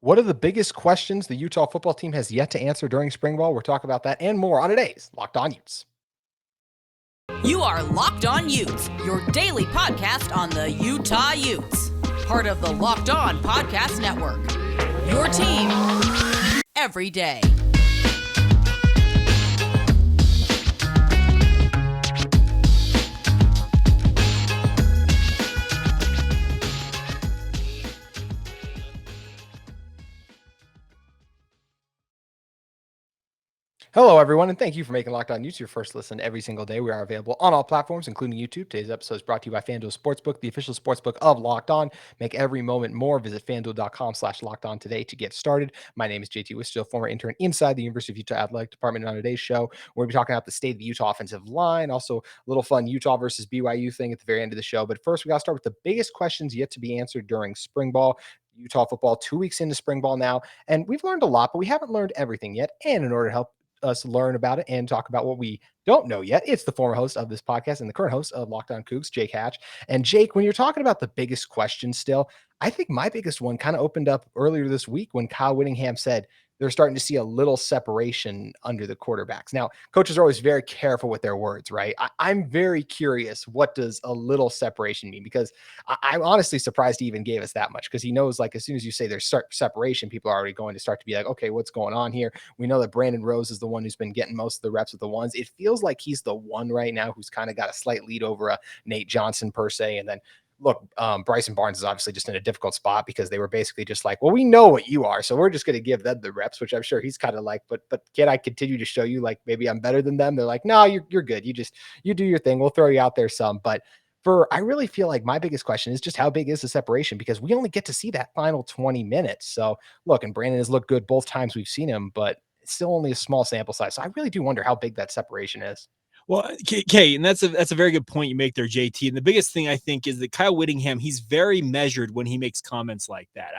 What are the biggest questions the Utah football team has yet to answer during spring ball? We'll talk about that and more on today's Locked On Utes. You are Locked On Utes, your daily podcast on the Utah Utes. Part of the Locked On Podcast Network. Your team every day. Hello, everyone, and thank you for making Locked On Utes your first listen every single day. We are available on all platforms, including YouTube. Today's episode is brought to you by FanDuel Sportsbook, the official sportsbook of Locked On. Make every moment more. Visit FanDuel.com/Locked On today to get started. My name is JT Wistrcill, former intern inside the University of Utah Athletic Department. And on today's show, we'll be talking about the state of the Utah offensive line, also a little fun Utah versus BYU thing at the very end of the show. But first, we got to start with the biggest questions yet to be answered during spring ball. Utah football 2 weeks into spring ball now, and we've learned a lot, but we haven't learned everything yet. And in order to help us learn about it and talk about what we don't know yet, it's the former host of this podcast and the current host of Locked On Couragrs, Jake Hatch. And Jake, when you're talking about the biggest question still, I think my biggest one kind of opened up earlier this week when Kyle Whittingham said they're starting to see a little separation under the quarterbacks. Now, coaches are always very careful with their words, right? I'm very curious, what does a little separation mean? Because I'm honestly surprised he even gave us that much, because he knows, like, as soon as you say there's separation, people are already going to start to be like, okay, what's going on here? We know that Brandon Rose is the one who's been getting most of the reps with the ones. It feels like he's the one right now who's kind of got a slight lead over a Nate Johnson per se. And then look, Bryson Barnes is obviously just in a difficult spot because they were basically just like, well, we know what you are, so we're just going to give them the reps, which I'm sure he's kind of like, but can I continue to show you like maybe I'm better than them? They're like, no, you're good. You do your thing. We'll throw you out there some, but I really feel like my biggest question is just how big is the separation, because we only get to see that final 20 minutes. So look, and Brandon has looked good both times we've seen him, but it's still only a small sample size. So I really do wonder how big that separation is. Well, okay, and that's a very good point you make there, JT. And the biggest thing I think is that Kyle Whittingham, he's very measured when he makes comments like that.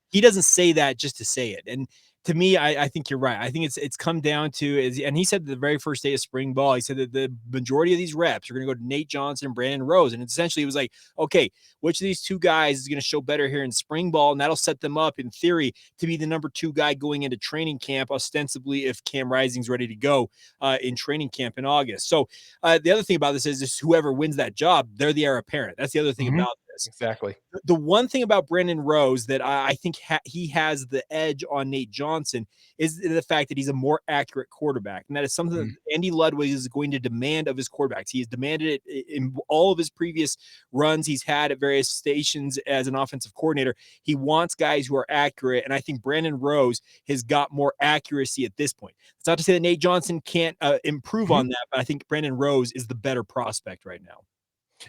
He doesn't say that just to say it. And to me, I think you're right. I think it's come down to and he said the very first day of spring ball, he said that the majority of these reps are going to go to Nate Johnson and Brandon Rose. And essentially it was like, okay, which of these two guys is going to show better here in spring ball? And that'll set them up in theory to be the number 2 guy going into training camp, ostensibly if Cam Rising's ready to go in training camp in August. So the other thing about this is whoever wins that job, they're the heir apparent. That's the other thing about this. Exactly. The one thing about Brandon Rose that I think he has the edge on Nate Johnson is the fact that he's a more accurate quarterback. And that is something that Andy Ludwig is going to demand of his quarterbacks. He has demanded it in all of his previous runs he's had at various stations as an offensive coordinator. He wants guys who are accurate. And I think Brandon Rose has got more accuracy at this point. It's not to say that Nate Johnson can't improve on that, but I think Brandon Rose is the better prospect right now.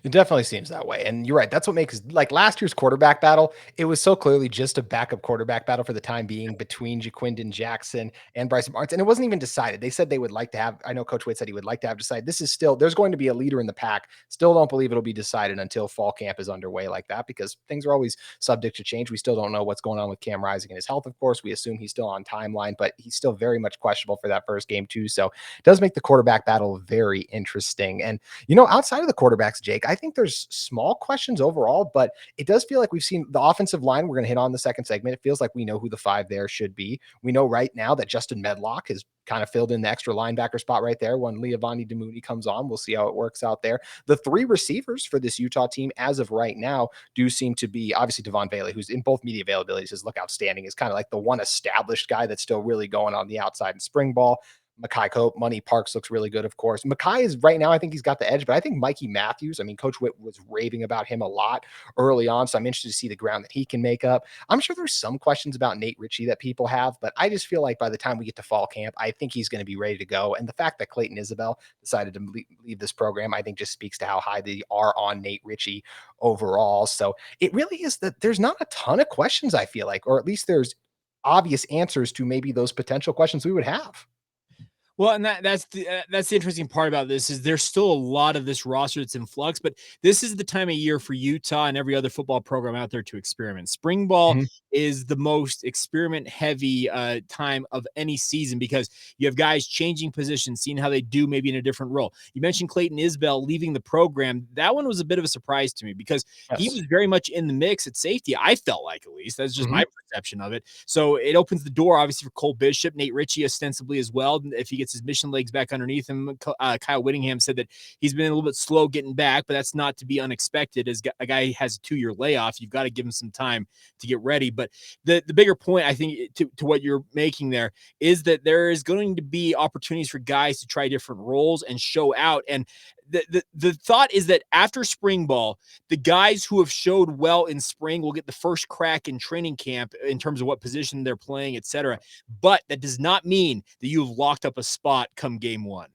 It definitely seems that way. And you're right. That's what makes, like, last year's quarterback battle, it was so clearly just a backup quarterback battle for the time being between Jaquindon Jackson and Bryson Barnes. And it wasn't even decided. They said they would like to have, I know Coach Witt said he would like to have decided. This is still, there's going to be a leader in the pack. Still don't believe it'll be decided until fall camp is underway like that, because things are always subject to change. We still don't know what's going on with Cam Rising and his health, of course. We assume he's still on timeline, but he's still very much questionable for that first game too. So it does make the quarterback battle very interesting. And, outside of the quarterbacks, Jake, I think there's small questions overall, but it does feel like we've seen the offensive line. We're going to hit on the second segment. It feels like we know who the 5 there should be. We know right now that Justin Medlock has kind of filled in the extra linebacker spot right there when Leavani Demouni comes on. We'll see how it works out there. The 3 receivers for this Utah team as of right now do seem to be obviously Devon Bailey, who's in both media availabilities has looked outstanding, is kind of like the one established guy that's still really going on the outside in spring ball. Makai Cope, Money Parks looks really good, of course. Makai is right now, I think he's got the edge, but I think Mikey Matthews, I mean, Coach Witt was raving about him a lot early on, so I'm interested to see the ground that he can make up. I'm sure there's some questions about Nate Ritchie that people have, but I just feel like by the time we get to fall camp, I think he's going to be ready to go. And the fact that Clayton Isabel decided to leave this program, I think just speaks to how high they are on Nate Ritchie overall. So it really is that there's not a ton of questions, I feel like, or at least there's obvious answers to maybe those potential questions we would have. Well, and that's the interesting part about this is there's still a lot of this roster that's in flux, but this is the time of year for Utah and every other football program out there to experiment. Spring ball Mhm. is the most experiment heavy time of any season because you have guys changing positions, seeing how they do maybe in a different role. You mentioned Clayton Isbell leaving the program. That one was a bit of a surprise to me because he Yes. was very much in the mix at safety. I felt like, at least that's just Mhm. my perception of it. So it opens the door, obviously, for Cole Bishop, Nate Ritchie, ostensibly as well. If he gets his mission legs back underneath him, Kyle Whittingham said that he's been a little bit slow getting back, but that's not to be unexpected. As a guy has a 2-year layoff, you've got to give him some time to get ready. But the bigger point, I think, to what you're making there is that there is going to be opportunities for guys to try different roles and show out. And the thought is that after spring ball, the guys who have showed well in spring will get the first crack in training camp in terms of what position they're playing, etc. But that does not mean that you've locked up a spot come game one.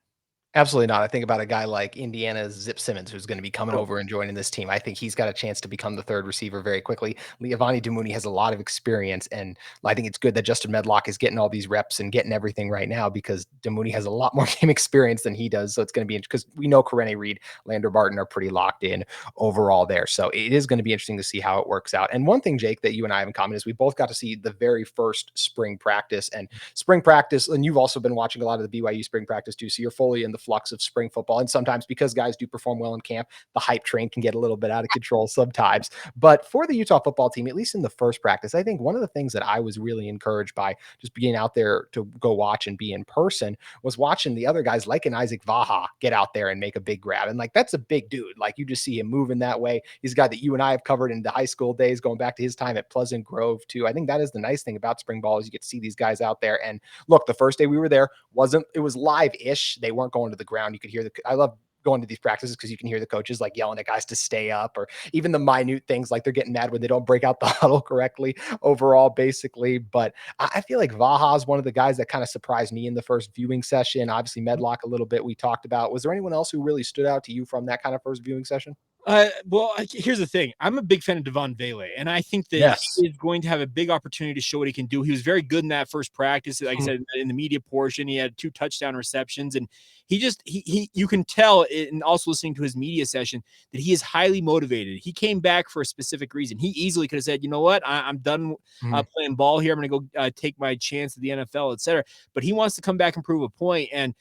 Absolutely not. I think about a guy like Indiana's Zip Simmons, who's going to be coming Oh, over and joining this team. I think he's got a chance to become the third receiver very quickly. Leavani Damuni has a lot of experience, and I think it's good that Justin Medlock is getting all these reps and getting everything right now because Damuni has a lot more game experience than he does. So it's going to be because we know Karene Reed, Lander Barton are pretty locked in overall there. So it is going to be interesting to see how it works out. And one thing, Jake, that you and I have in common is we both got to see the very first spring practice and you've also been watching a lot of the BYU spring practice too. So you're fully in the flux of spring football. And sometimes because guys do perform well in camp, the hype train can get a little bit out of control sometimes. But for the Utah football team, at least in the first practice, I think one of the things that I was really encouraged by just being out there to go watch and be in person was watching the other guys like an Isaac Vaha get out there and make a big grab. And like, that's a big dude. Like you just see him moving that way. He's a guy that you and I have covered in the high school days, going back to his time at Pleasant Grove too. I think that is the nice thing about spring ball is you get to see these guys out there. And look, the first day we were there it was live-ish. They weren't going to the ground. You could hear I love going to these practices because you can hear the coaches like yelling at guys to stay up, or even the minute things like they're getting mad when they don't break out the huddle correctly overall, basically. But I feel like Vaha is one of the guys that kind of surprised me in the first viewing session. Obviously, Medlock a little bit we talked about. Was there anyone else who really stood out to you from that kind of first viewing session? Here's the thing. I'm a big fan of Devon Vele, and I think that Yes. he is going to have a big opportunity to show what he can do. He was very good in that first practice. Like I said, in the media portion, he had 2 touchdown receptions, and he you can tell, and also listening to his media session, that he is highly motivated. He came back for a specific reason. He easily could have said, you know what, I'm done playing ball here. I'm going to go take my chance at the NFL, etc. But he wants to come back and prove a point, and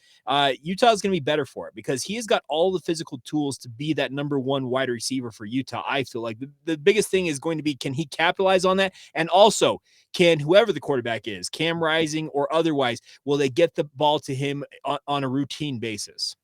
Utah is going to be better for it because he has got all the physical tools to be that number one wide receiver for Utah. I feel like the biggest thing is going to be, can he capitalize on that? And also, can whoever the quarterback is, Cam Rising or otherwise, will they get the ball to him on a routine basis?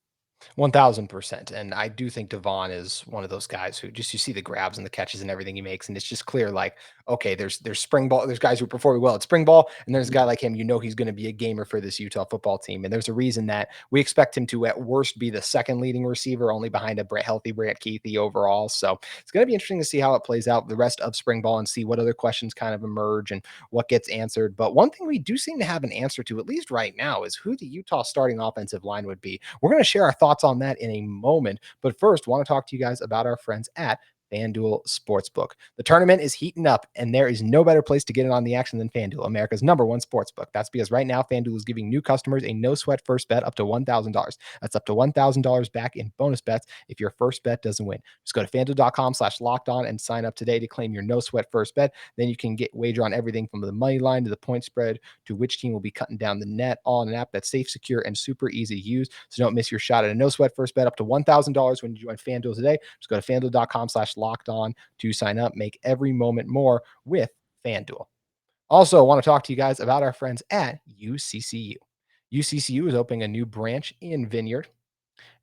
1000%. And I do think Devon is one of those guys who just you see the grabs and the catches and everything he makes. And it's just clear, like, okay, there's spring ball, there's guys who perform well at spring ball, and there's a guy like him, he's going to be a gamer for this Utah football team. And there's a reason that we expect him to at worst be the second leading receiver, only behind a healthy Brant Keithy overall. So it's going to be interesting to see how it plays out the rest of spring ball and see what other questions kind of emerge and what gets answered. But one thing we do seem to have an answer to, at least right now, is who the Utah starting offensive line would be. We're going to share our thoughts on that in a moment. But first, want to talk to you guys about our friends at FanDuel Sportsbook. The tournament is heating up, and there is no better place to get in on the action than FanDuel, America's #1 sportsbook. That's because right now, FanDuel is giving new customers a no-sweat first bet up to $1,000. That's up to $1,000 back in bonus bets if your first bet doesn't win. Just go to FanDuel.com/lockedon and sign up today to claim your no-sweat first bet. Then you can wager on everything from the money line to the point spread to which team will be cutting down the net, all in an app that's safe, secure, and super easy to use. So don't miss your shot at a no-sweat first bet up to $1,000 when you join FanDuel today. Just go to FanDuel.com/locked on to sign up. Make every moment more with FanDuel. Also, I want to talk to you guys about our friends at UCCU. UCCU is opening a new branch in Vineyard.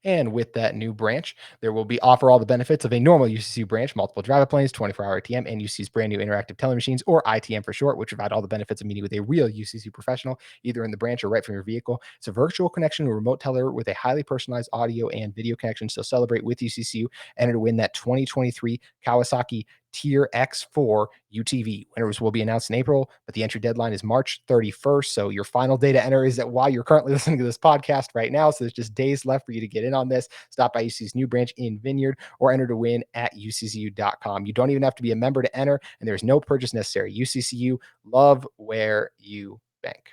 And with that new branch, there will be offer all the benefits of a normal UCCU branch, multiple drive planes, 24-hour ATM, and UC's brand new interactive teller machines, or ITM for short, which provide all the benefits of meeting with a real UCCU professional, either in the branch or right from your vehicle. It's a virtual connection to a remote teller with a highly personalized audio and video connection. So celebrate with UCCU. Enter to win that 2023 Kawasaki Tier X4 UTV. Winners will be announced in April, but the entry deadline is March 31st. So your final day to enter is at while you're currently listening to this podcast right now. So there's just days left for you to get in on this. Stop by UC's new branch in Vineyard or enter to win at uccu.com. You don't even have to be a member to enter, and there's no purchase necessary. UCCU, love where you bank.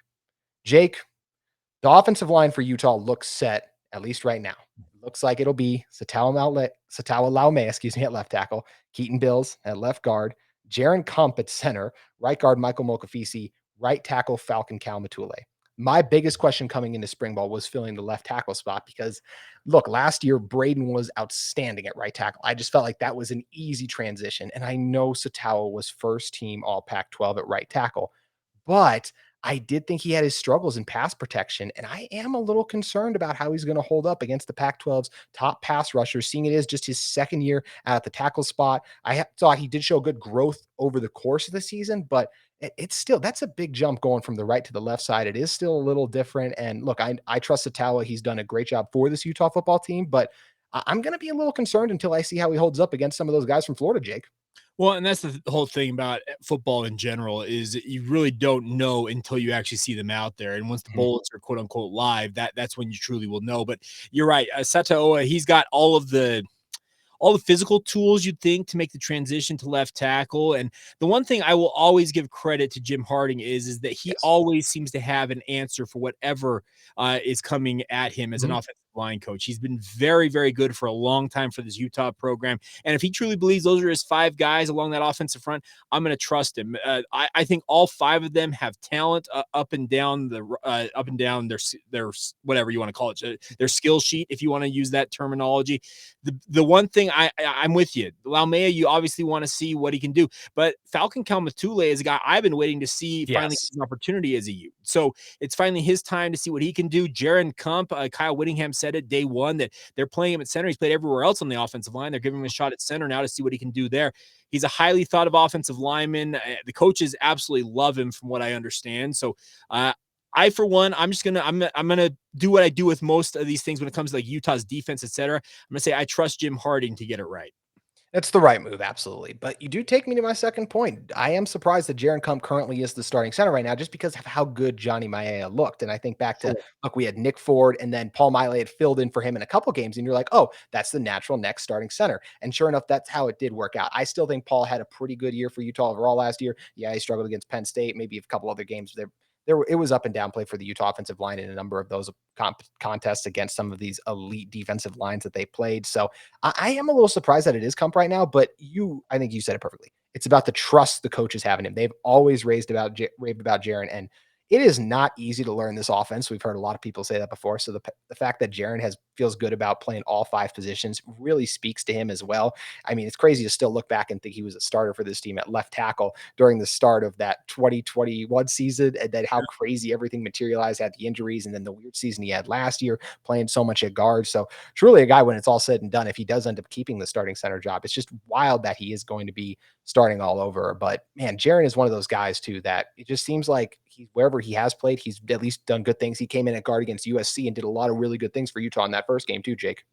Jake, The offensive line for Utah looks set, at least right now. Looks like it'll be Satawa Laume, at left tackle, Keaton Bills at left guard, Jaron Kump at center, right guard Michael Mokafisi, right tackle Falcon Kalmatule. My biggest question coming into spring ball was filling the left tackle spot because, look, last year Braden was outstanding at right tackle. I just felt like that was an easy transition, and I know Satawa was first team All Pac-12 at right tackle, but I did think he had his struggles in pass protection, and I am a little concerned about how he's going to hold up against the Pac-12's top pass rushers, seeing it is just his second year at the tackle spot. Thought he did show good growth over the course of the season, but it's still that's a big jump going from the right to the left side. It is still a little different. And look, I trust Satawa. He's done a great job for this Utah football team, but I'm going to be a little concerned until I see how he holds up against some of those guys from Florida, Jake. Well, and that's the whole thing about football in general is you really don't know until you actually see them out there. And once the bullets are quote unquote live, that's when you truly will know. But you're right, Sataoa, he's got all the physical tools you'd think to make the transition to left tackle. And the one thing I will always give credit to Jim Harding is that he always seems to have an answer for whatever is coming at him as an offensive line coach. He's been very, very good for a long time for this Utah program. And if he truly believes those are his five guys along that offensive front, I'm going to trust him. I think all five of them have talent up and down their whatever you want to call it, their skill sheet, if you want to use that terminology. The one thing I'm with you, Laumea, you obviously want to see what he can do, but Falcon Kalmatule is a guy I've been waiting to see finally get an opportunity as a Ute. So it's finally his time to see what he can do. Jaron Kump, Kyle Whittingham said it day one that they're playing him at center. He's played everywhere else on the offensive line. They're giving him a shot at center now to see what he can do there. He's a highly thought of offensive lineman. The coaches absolutely love him from what I understand. So I, for one, I'm gonna do what I do with most of these things when it comes to like Utah's defense, etc. I'm gonna say I trust Jim Harding to get it right. It's the right move, absolutely. But you do take me to my second point. I am surprised that Jaron Kump currently is the starting center right now, just because of how good Johnny Maea looked. And I think back to look, we had Nick Ford, and then Paul Miley had filled in for him in a couple games, and you're like, oh, that's the natural next starting center. And sure enough, that's how it did work out. I still think Paul had a pretty good year for Utah overall last year. Yeah, he struggled against Penn State, maybe a couple other games there it was up and down play for the Utah offensive line in a number of those contests against some of these elite defensive lines that they played. So I am a little surprised that it is Kump right now, but I think you said it perfectly. It's about the trust the coaches have in him. They've always raved about Jaron, and it is not easy to learn this offense. We've heard a lot of people say that before. So the fact that Jaron feels good about playing all five positions really speaks to him as well. I mean, it's crazy to still look back and think he was a starter for this team at left tackle during the start of that 2021 season, and then how crazy everything materialized at the injuries, and then the weird season he had last year playing so much at guard. So truly a guy, when it's all said and done, if he does end up keeping the starting center job, it's just wild that he is going to be starting all over. But man, Jaron is one of those guys too that it just seems like wherever he has played, he's at least done good things. He came in at guard against USC and did a lot of really good things for Utah in that first game too, Jake.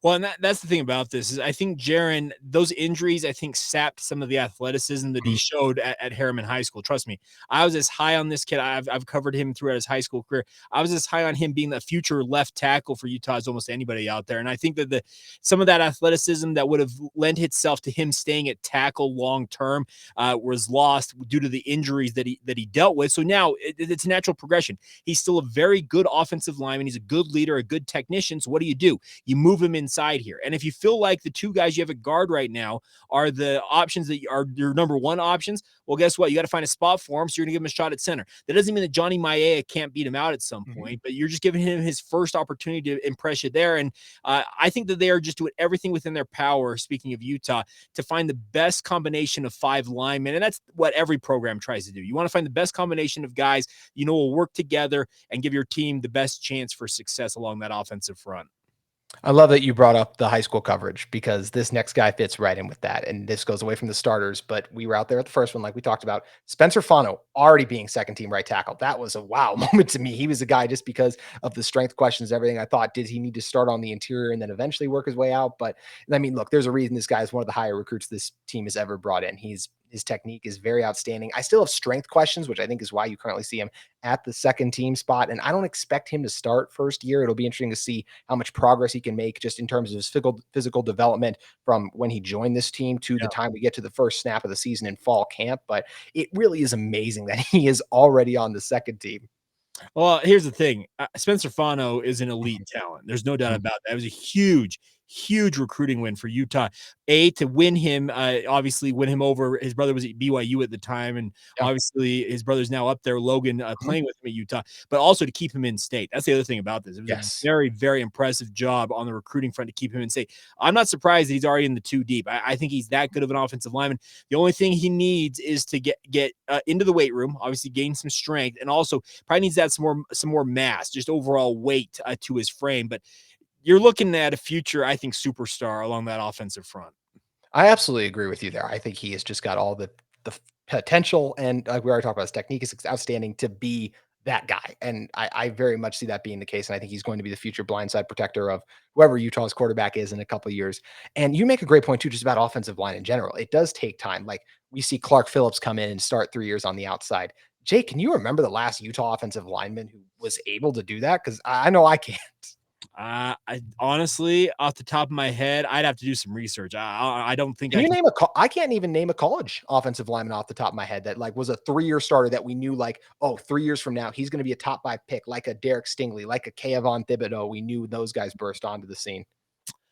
Well, and that's the thing about this is I think Jaron, those injuries, I think sapped some of the athleticism that he showed at Harriman High School. Trust me, I was as high on this kid. I've covered him throughout his high school career. I was as high on him being the future left tackle for Utah as almost anybody out there. And I think that some of that athleticism that would have lent itself to him staying at tackle long term was lost due to the injuries that he dealt with. So now it's a natural progression. He's still a very good offensive lineman. He's a good leader, a good technician. So what do? You move him inside here. And if you feel like the two guys you have at guard right now are the options that are your number one options, well, guess what? You got to find a spot for him. So you're going to give him a shot at center. That doesn't mean that Johnny Maea can't beat him out at some point, but you're just giving him his first opportunity to impress you there. And I think that they are just doing everything within their power, speaking of Utah, to find the best combination of five linemen. And that's what every program tries to do. You want to find the best combination of guys, will work together and give your team the best chance for success along that offensive front. I love that you brought up the high school coverage, because this next guy fits right in with that. And this goes away from the starters, but we were out there at the first one, like we talked about. Spencer Fano already being second team right tackle. That was a wow moment to me. He was a guy, just because of the strength questions, everything. I thought, did he need to start on the interior and then eventually work his way out? But I mean, look, there's a reason this guy is one of the higher recruits this team has ever brought in. His technique is very outstanding. I still have strength questions, which I think is why you currently see him at the second team spot. And I don't expect him to start first year. It'll be interesting to see how much progress he can make just in terms of his physical development from when he joined this team to the time we get to the first snap of the season in fall camp. But it really is amazing that he is already on the second team. Well, here's the thing. Spencer Fano is an elite talent. There's no doubt about that. It was a huge recruiting win for Utah. To win him, obviously win him over. His brother was at BYU at the time, and Yeah. obviously his brother's now up there, Logan, playing with him at Utah, but also to keep him in state. That's the other thing about this. It was a very impressive job on the recruiting front to keep him in state. I'm not surprised that he's already in the 2 deep. I think he's that good of an offensive lineman. The only thing he needs is to get into the weight room, obviously gain some strength, and also probably needs that some more mass, just overall weight to his frame. But you're looking at a future, I think, superstar along that offensive front. I absolutely agree with you there. I think he has just got all the potential, and like we already talked about, his technique is outstanding to be that guy. And I very much see that being the case. And I think he's going to be the future blindside protector of whoever Utah's quarterback is in a couple of years. And you make a great point too, just about offensive line in general. It does take time. Like we see Clark Phillips come in and start 3 years on the outside. Jake, can you remember the last Utah offensive lineman who was able to do that? Because I know I can't. I honestly, off the top of my head, I'd have to do some research. I don't think Can I you can. name I can't even name a college offensive lineman off the top of my head that like was a 3-year starter that we knew like, oh, 3 years from now, he's going to be a top 5 pick, like a Derek Stingley, like a Kayvon Thibodeau. We knew those guys burst onto the scene.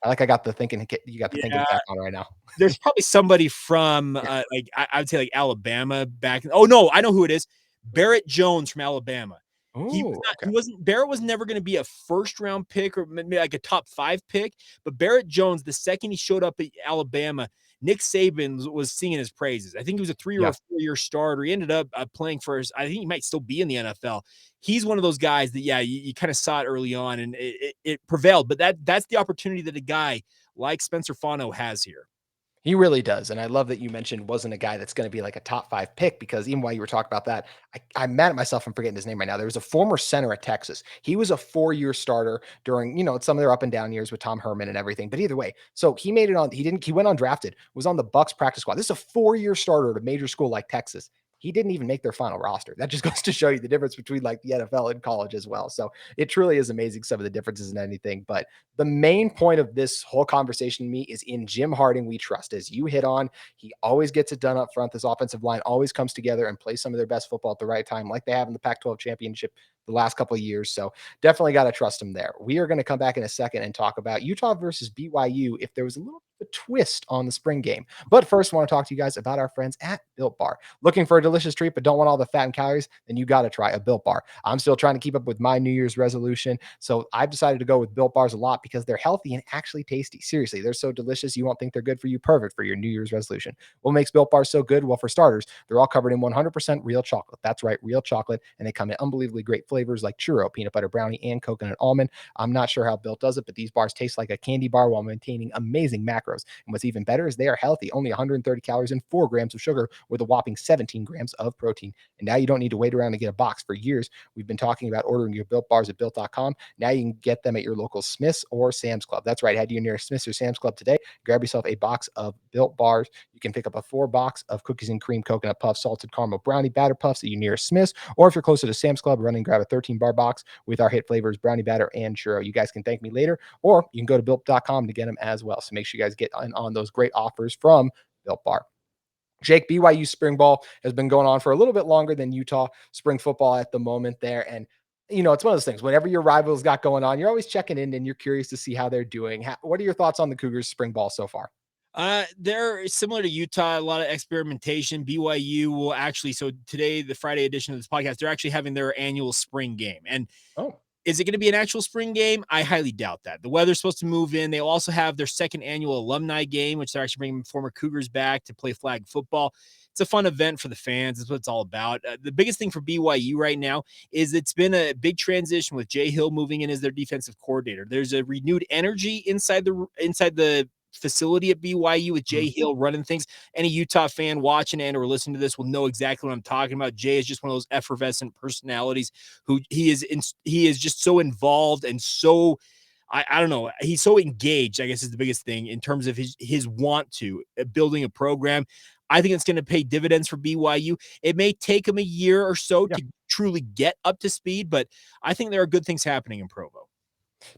I got the thinking, you got the thinking Yeah, back on right now. there's probably somebody from Yeah. like I would say like Alabama back. Oh no, I know who it is. Barrett Jones from Alabama. Oh, He okay. wasn't Barrett was never going to be a first round pick or maybe like a top 5 pick, but Barrett Jones, the second he showed up at Alabama, Nick Saban was singing his praises. I think he was a 3 or Yeah. a 4-year starter. He ended up playing for I think he might still be in the NFL. He's one of those guys that, yeah, you kind of saw it early on and it prevailed, but that's the opportunity that a guy like Spencer Fano has here. He really does. And I love that you mentioned wasn't a guy that's going to be like a top 5 pick because even while you were talking about that, I'm mad at myself for forgetting his name right now. There was a former center at Texas. He was a 4-year starter during, some of their up and down years with Tom Herman and everything. But either way, so he made it on. He went undrafted, was on the Bucks practice squad. This is a 4-year starter at a major school like Texas. He didn't even make their final roster. That just goes to show you the difference between like the NFL and college as well. So it truly is amazing some of the differences in anything. But the main point of this whole conversation to me is in Jim Harding we trust. As you hit on, he always gets it done up front. This offensive line always comes together and plays some of their best football at the right time, like they have in the Pac-12 championship the last couple of years. So definitely got to trust him there. We are going to come back in a second and talk about Utah versus BYU if there was a little bit of a twist on the spring game. But first, I want to talk to you guys about our friends at Built Bar. Looking for a delicious treat but don't want all the fat and calories? Then you got to try a Built Bar. I'm still trying to keep up with my New Year's resolution, so I've decided to go with Built Bars a lot because they're healthy and actually tasty. Seriously, they're so delicious you won't think they're good for you. Perfect for your New Year's resolution. What makes Built Bars so good? Well, for starters, they're all covered in 100% real chocolate. That's right, real chocolate, and they come in unbelievably great flavors like churro, peanut butter brownie, and coconut almond. I'm not sure how Built does it, but these bars taste like a candy bar while maintaining amazing macros. And what's even better is they are healthy, only 130 calories and 4 grams of sugar with a whopping 17 grams of protein. And now you don't need to wait around to get a box. For years, we've been talking about ordering your Built Bars at Built.com. Now you can get them at your local Smith's or Sam's Club. That's right. Head to your nearest Smith's or Sam's Club today. Grab yourself a box of Built Bars. You can pick up a 4-box of cookies and cream coconut puffs, salted caramel brownie batter puffs at your nearest Smith's. Or if you're closer to Sam's Club, run and grab a 13-bar box with our hit flavors, brownie batter and churro. You guys can thank me later, or you can go to Built.com to get them as well. So make sure you guys get on those great offers from Built Bar. Jake, BYU spring ball has been going on for a little bit longer than Utah spring football at the moment there. And, it's one of those things, whatever your rivals got going on, you're always checking in and you're curious to see how they're doing. What are your thoughts on the Cougars spring ball so far? They're similar to Utah, a lot of experimentation. BYU will actually, so today, the Friday edition of this podcast, they're actually having their annual spring game. And Oh, is it going to be an actual spring game? I highly doubt that. The weather's supposed to move in. They'll also have their second annual alumni game, which they're actually bringing former Cougars back to play flag football. It's a fun event for the fans. That's what it's all about. The biggest thing for BYU right now is it's been a big transition with Jay Hill moving in as their defensive coordinator. There's a renewed energy inside the facility at BYU with Jay Hill running things. Any Utah fan watching and or listening to this will know exactly what I'm talking about. Jay is just one of those effervescent personalities who he is just so involved and so I don't know. He's so engaged, I guess is the biggest thing in terms of his want to building a program. I think it's going to pay dividends for BYU. It may take him a year or so yeah. to truly get up to speed, but I think there are good things happening in Provo.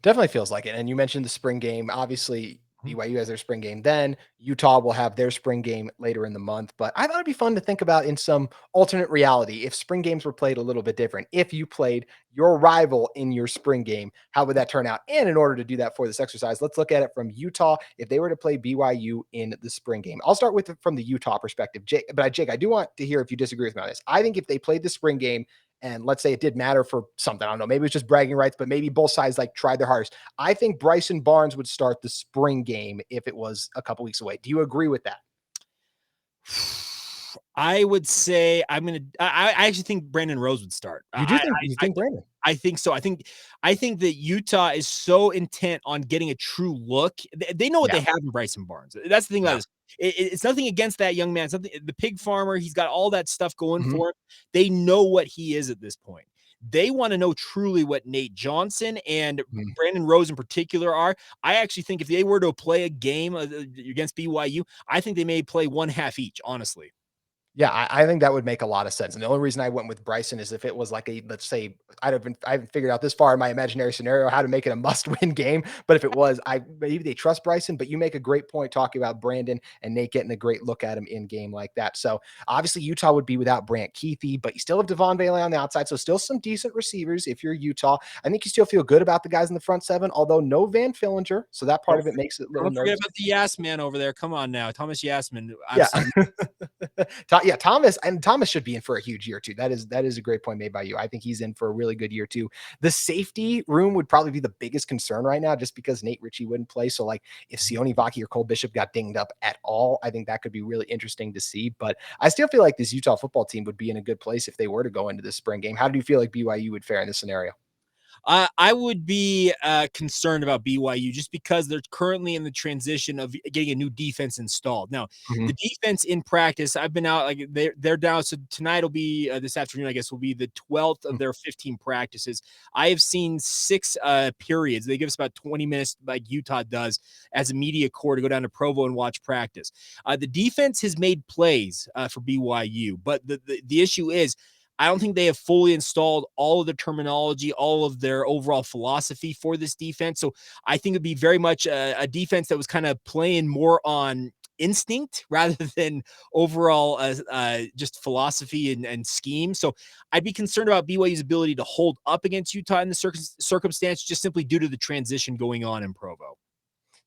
Definitely feels like it. And you mentioned the spring game. Obviously, BYU has their spring game then. Utah will have their spring game later in the month. But I thought it'd be fun to think about in some alternate reality if spring games were played a little bit different. If you played your rival in your spring game, how would that turn out? And in order to do that for this exercise, let's look at it from Utah. If they were to play BYU in the spring game, I'll start with it from the Utah perspective. Jake, I do want to hear if you disagree with me on this. I think if they played the spring game, and let's say it did matter for something, I don't know, maybe it's just bragging rights, but maybe both sides like tried their hardest. I think Bryson Barnes would start the spring game if it was a couple weeks away. Do you agree with that? I would say I actually think Brandon Rose would start. You do think you think Brandon? I think so. I think that Utah is so intent on getting a true look. They know what they have in Bryson Barnes. That's the thing about this. It's nothing against that young man. Something the pig farmer. He's got all that stuff going for him. They know what he is at this point. They want to know truly what Nate Johnson and Brandon Rose in particular are. I actually think if they were to play a game against BYU, I think they may play one half each, honestly. Yeah, I think that would make a lot of sense. And the only reason I went with Bryson is if it was like let's say, I haven't figured out this far in my imaginary scenario how to make it a must-win game. But if it was, maybe they trust Bryson. But you make a great point talking about Brandon and Nate getting a great look at him in game like that. So obviously Utah would be without Brant Keithy, but you still have Devon Bailey on the outside. So still some decent receivers if you're Utah. I think you still feel good about the guys in the front seven, although no Van Fillinger. So that part of it makes it a little nervous. Don't forget about the Yas man over there. Come on now, Thomas Yasman. Yeah, Thomas should be in for a huge year too. That is a great point made by you. I think he's in for a really good year too. The safety room would probably be the biggest concern right now, just because Nate Ritchie wouldn't play. So like if Sione Vaki or Cole Bishop got dinged up at all, I think that could be really interesting to see. But I still feel like this Utah football team would be in a good place if they were to go into this spring game. How do you feel like BYU would fare in this scenario? I would be concerned about BYU just because they're currently in the transition of getting a new defense installed. Now, the defense in practice, I've been out, like they're down. So tonight will be this afternoon, I guess, will be the 12th of their 15 practices. I have seen 6 periods. They give us about 20 minutes, like Utah does, as a media corps to go down to Provo and watch practice. The defense has made plays for BYU, but the issue is, I don't think they have fully installed all of the terminology, all of their overall philosophy for this defense. So I think it'd be very much a defense that was kind of playing more on instinct rather than overall just philosophy and scheme. So I'd be concerned about BYU's ability to hold up against Utah in the circumstance, just simply due to the transition going on in Provo.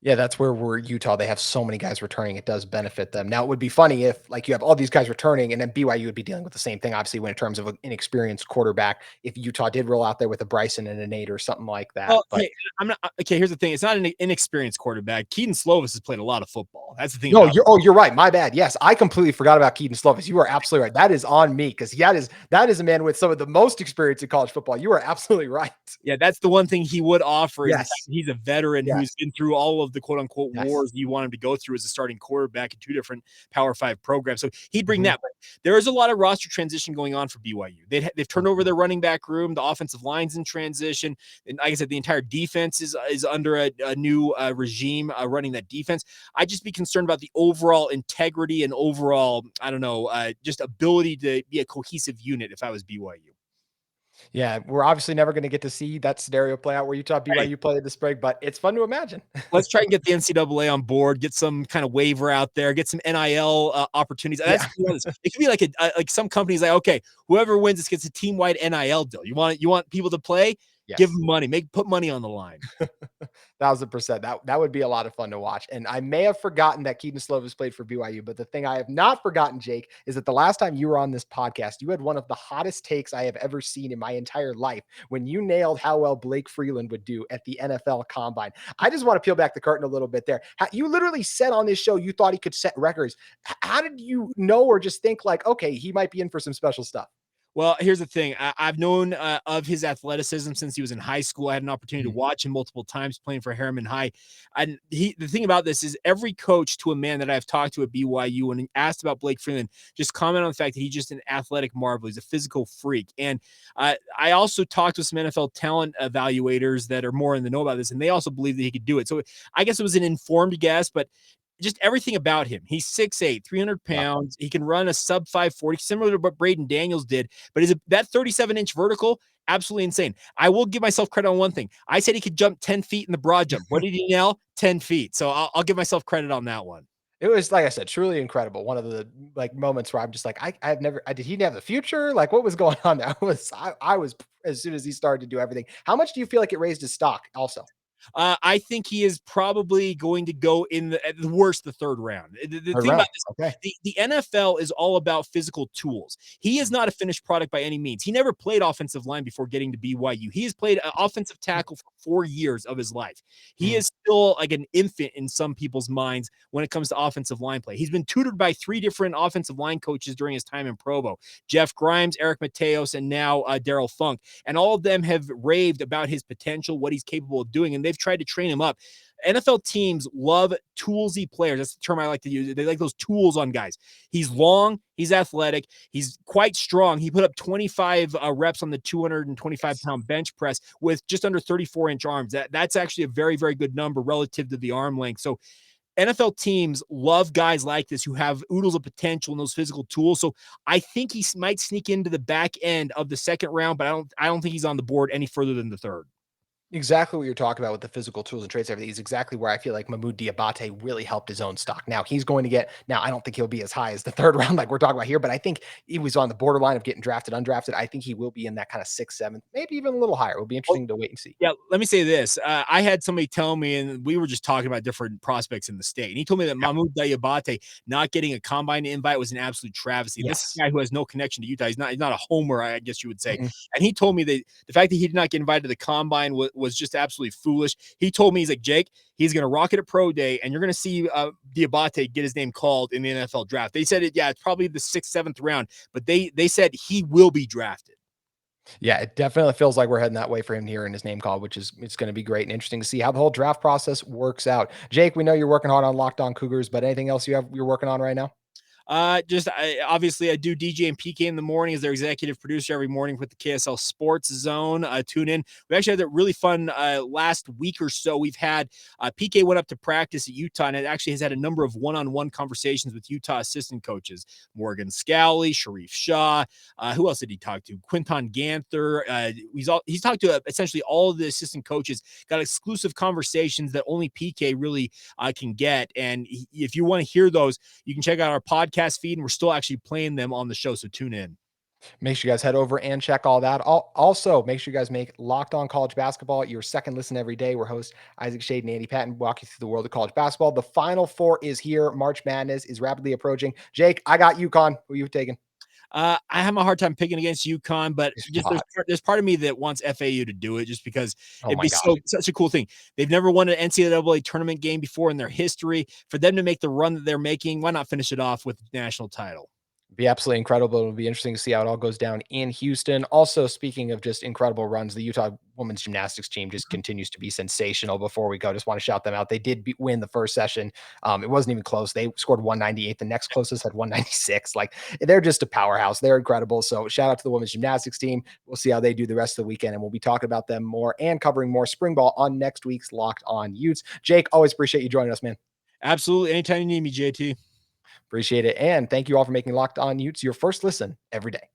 Yeah, that's where we're Utah. They have so many guys returning. It does benefit them. Now, it would be funny if like you have all these guys returning and then BYU would be dealing with the same thing, obviously, when in terms of an inexperienced quarterback, if Utah did roll out there with a Bryson and a Nate or something like that. Well, okay, here's the thing. It's not an inexperienced quarterback. Keaton Slovis has played a lot of football. That's the thing. No, you're right. My bad. Yes, I completely forgot about Keaton Slovis. You are absolutely right. That is on me because that is a man with some of the most experience in college football. You are absolutely right. Yeah, that's the one thing he would offer. Yes. He's a veteran who's been through all of the quote unquote wars you want him to go through as a starting quarterback in 2 different Power 5 programs. So he'd bring that. But there is a lot of roster transition going on for BYU. They've turned over their running back room. The offensive line's in transition. And like I said, the entire defense is under a new regime running that defense. I'd just be concerned about the overall integrity and overall, just ability to be a cohesive unit if I was BYU. Yeah, we're obviously never going to get to see that scenario play out where Utah BYU play this spring, but it's fun to imagine. Let's try and get the NCAA on board, get some kind of waiver out there, get some NIL opportunities. It could be like some companies like, okay, whoever wins this gets a team-wide NIL deal. You want people to play? Yes. Give them money. Put money on the line. 1,000%. That would be a lot of fun to watch. And I may have forgotten that Keaton Slovis played for BYU, but the thing I have not forgotten, Jake, is that the last time you were on this podcast, you had one of the hottest takes I have ever seen in my entire life when you nailed how well Blake Freeland would do at the NFL Combine. I just want to peel back the curtain a little bit there. You literally said on this show you thought he could set records. How did you know or just think like, okay, he might be in for some special stuff? Well, here's the thing. I've known of his athleticism since he was in high school. I had an opportunity to watch him multiple times playing for Harriman High. And the thing about this is every coach to a man that I've talked to at BYU and asked about Blake Freeland just comment on the fact that he's just an athletic marvel. He's a physical freak. And I also talked with some NFL talent evaluators that are more in the know about this, and they also believe that he could do it. So I guess it was an informed guess, but just everything about him. He's 6'8", 300 Yeah. pounds. He can run a sub 540, similar to what Braden Daniels did. But that 37-inch vertical, absolutely insane. I will give myself credit on one thing. I said he could jump 10 feet in the broad jump. What did he nail? 10 feet. So I'll give myself credit on that one. It was, like I said, truly incredible. One of the, like, moments where I'm just like, I've never did he have the future? Like, what was going on there? I was as soon as he started to do everything. How much do you feel like it raised his stock also? I think he is probably going to go in at the worst, the third round. The Third thing about round. this, Okay. the NFL is all about physical tools. He is not a finished product by any means. He never played offensive line before getting to BYU. He has played offensive tackle for 4 years of his life. He Mhm. is still like an infant in some people's minds when it comes to offensive line play. He's been tutored by 3 different offensive line coaches during his time in Provo: Jeff Grimes, Eric Mateos, and now Daryl Funk. And all of them have raved about his potential, what he's capable of doing, and they've tried to train him up. NFL teams love toolsy players. That's the term I like to use. They like those tools on guys. He's long, he's athletic, he's quite strong. He put up 25 reps on the 225-pound bench press with just under 34-inch arms. That's actually a very, very good number relative to the arm length. So NFL teams love guys like this who have oodles of potential and those physical tools. So I think he might sneak into the back end of the second round, but I don't think he's on the board any further than the third. Exactly what you're talking about with the physical tools and traits, everything is exactly where I feel like Mahmoud Diabate really helped his own stock. Now he's going to get, now I don't think he'll be as high as the third round like we're talking about here, but I think he was on the borderline of getting drafted, undrafted. I think he will be in that kind of 6th, 7th, maybe even a little higher. It'll be interesting to wait and see. Yeah, let me say this. I had somebody tell me, and we were just talking about different prospects in the state, and he told me that Yeah. Mahmoud Diabate not getting a combine invite was an absolute travesty. This is Yes. a guy who has no connection to Utah. He's not a homer, I guess you would say. Mhm. And he told me that the fact that he did not get invited to the combine was just absolutely foolish. He told me, he's like, Jake, he's going to rock it at pro day, and you're going to see Diabate get his name called in the NFL draft. They said it's probably the 6th, 7th round, but they said he will be drafted. Yeah, it definitely feels like we're heading that way for him here in his name call, which is, it's going to be great and interesting to see how the whole draft process works out. Jake, we know you're working hard on Locked On Cougars, but anything else you're working on right now? Obviously I do DJ and PK in the morning as their executive producer every morning with the KSL Sports Zone. Tune in. We actually had a really fun last week or so. We've had PK went up to practice at Utah, and it actually has had a number of one-on-one conversations with Utah assistant coaches: Morgan Scally, Sharif Shaw. Who else did he talk to? Quinton Ganther. He's talked to essentially all of the assistant coaches. Got exclusive conversations that only PK really can get. And if you want to hear those, you can check out our podcast feed, and we're still actually playing them on the show, so tune in. Make sure you guys head over and check all that. Also, make sure you guys make Locked On College Basketball your second listen every day. Where hosts Isaac Shade and Andy Patton walk you through the world of college basketball. The Final Four is here. March Madness is rapidly approaching. Jake, I got UConn. Who are you taking? I have a hard time picking against UConn, but It's just hot. there's part of me that wants FAU to do it, just because Oh it'd my be gosh. such a cool thing. They've never won an NCAA tournament game before in their history. For them to make the run that they're making, why not finish it off with the national title? Be absolutely incredible. It'll be interesting to see how it all goes down in Houston. Also, speaking of just incredible runs, the Utah women's gymnastics team just continues to be sensational. Before we go, just want to shout them out. They did win the first session. It wasn't even close. They scored 198. The next closest had 196. Like, they're just a powerhouse. They're incredible. So shout out to the women's gymnastics team. We'll see how they do the rest of the weekend, and we'll be talking about them more and covering more spring ball on next week's Locked On Utes. Jake, always appreciate you joining us, man. Absolutely. Anytime you need me, JT. Appreciate it. And thank you all for making Locked On Utes your first listen every day.